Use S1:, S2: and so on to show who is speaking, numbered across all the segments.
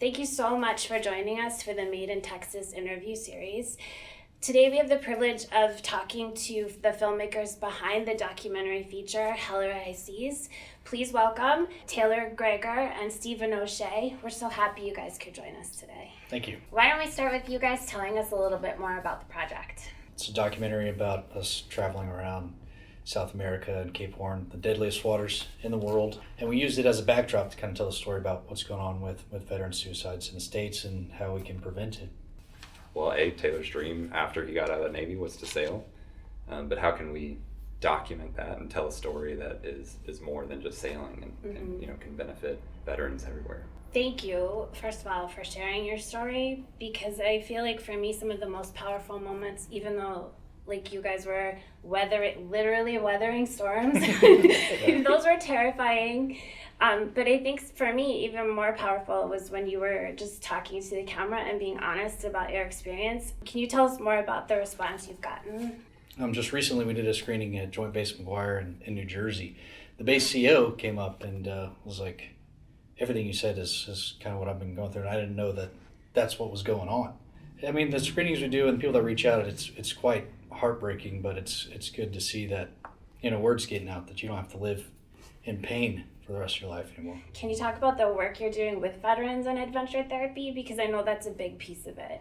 S1: Thank you so much for joining us for the Made in Texas interview series. Today we have the privilege of talking to the filmmakers behind the documentary feature, Hell or High Seas. Please welcome Taylor Grieger and Stephen U.S. We're so happy you guys could join us today.
S2: Thank you.
S1: Why don't we start with you guys telling us a little bit more about the project?
S2: It's a documentary about us traveling around South America and Cape Horn, the deadliest waters in the world. And we used it as a backdrop to kind of tell the story about what's going on with veteran suicides in the States and how we can prevent it.
S3: Well, Taylor's dream after he got out of the Navy was to sail. But how can we document that and tell a story that is more than just sailing and can benefit veterans everywhere?
S1: Thank you, first of all, for sharing your story, because I feel like for me, some of the most powerful moments, even though like you guys were literally weathering storms, those were terrifying. But I think for me, even more powerful was when you were just talking to the camera and being honest about your experience. Can you tell us more about the response you've gotten?
S2: Just recently we did a screening at Joint Base McGuire in New Jersey. The base CO came up and was like, everything you said is kind of what I've been going through, and I didn't know that that's what was going on. I mean, the screenings we do and the people that reach out, it's quite heartbreaking, but it's good to see that, word's getting out that you don't have to live in pain for the rest of your life anymore.
S1: Can you talk about the work you're doing with veterans and adventure therapy? Because I know that's a big piece of it.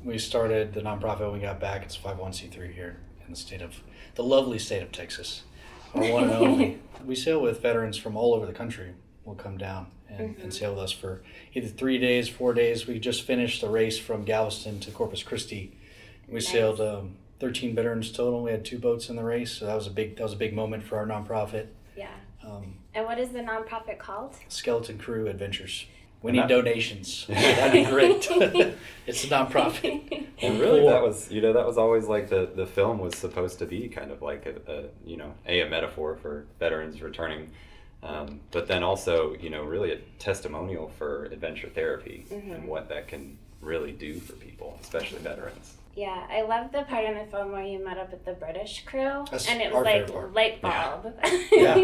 S2: We started the nonprofit when we got back. It's a 501c3 here in the lovely state of Texas, our one and only. We sail with veterans from all over the country. Will come down and sail with us for either 3 days, 4 days. We just finished the race from Galveston to Corpus Christi. We sailed 13 veterans total. We had 2 boats in the race, so that was a big moment for our nonprofit.
S1: Yeah. And what is the nonprofit called?
S2: Skeleton Crew Adventures. We need donations. That'd be great. It's a nonprofit.
S3: And really, that was always like the film was supposed to be kind of like a metaphor for veterans returning. But then also, really a testimonial for adventure therapy and what that can really do for people, especially veterans.
S1: Yeah, I love the part in the film where you met up with the British crew, and it was
S2: our
S1: like
S2: favorite part.
S1: light bulb.
S2: Yeah.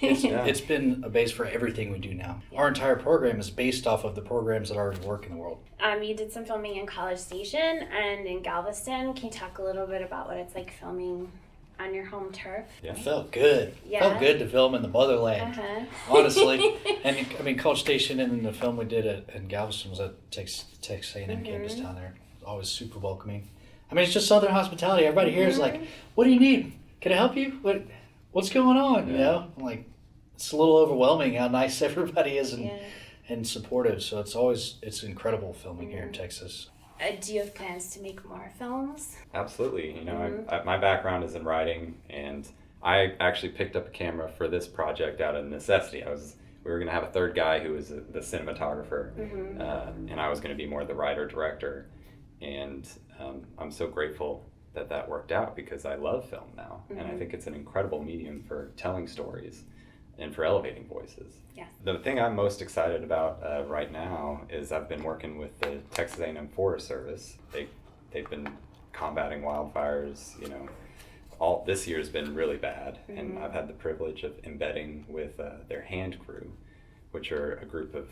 S2: It's been a base for everything we do now. Yeah. Our entire program is based off of the programs that already work in the world.
S1: You did some filming in College Station and in Galveston. Can you talk a little bit about what it's like filming on your home turf?
S2: Yeah. It felt good.
S1: Yeah.
S2: Felt good to film in the motherland, honestly. And I mean, College Station and then the film we did in Galveston was at Texas A&M campus down there. Always super welcoming. I mean, it's just Southern hospitality. Everybody here is like, "What do you need? Can I help you? What's going on?"
S3: Yeah.
S2: I'm like, it's a little overwhelming how nice everybody is and supportive. So it's incredible filming here in Texas.
S1: Do you have plans to make more films?
S3: Absolutely. My background is in writing, and I actually picked up a camera for this project out of necessity. We were going to have a third guy who was the cinematographer, and I was going to be more the writer-director. And I'm so grateful that worked out because I love film now, and I think it's an incredible medium for telling stories and for elevating voices.
S1: Yeah.
S3: The thing I'm most excited about right now is I've been working with the Texas A&M Forest Service. They've been combating wildfires, all this year's been really bad, and I've had the privilege of embedding with their hand crew, which are a group of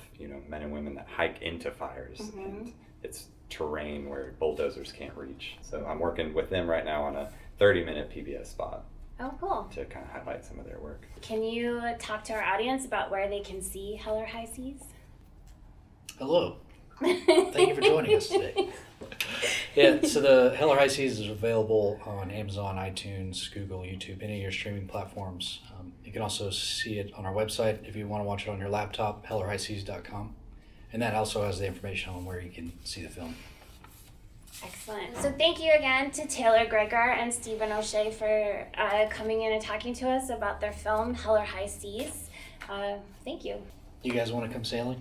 S3: men and women that hike into fires, and it's terrain where bulldozers can't reach. So I'm working with them right now on a 30-minute PBS spot.
S1: Oh, cool.
S3: To kind of highlight some of their work.
S1: Can you talk to our audience about where they can see Hell or High Seas?
S2: Hello. Thank you for joining us today. Yeah, so the Hell or High Seas is available on Amazon, iTunes, Google, YouTube, any of your streaming platforms. You can also see it on our website if you want to watch it on your laptop, hellorhighseas.com. And that also has the information on where you can see the film.
S1: Excellent. So thank you again to Taylor Grieger and Stephen U.S. for coming in and talking to us about their film, Hell or High Seas. Thank you.
S2: You guys want to come sailing?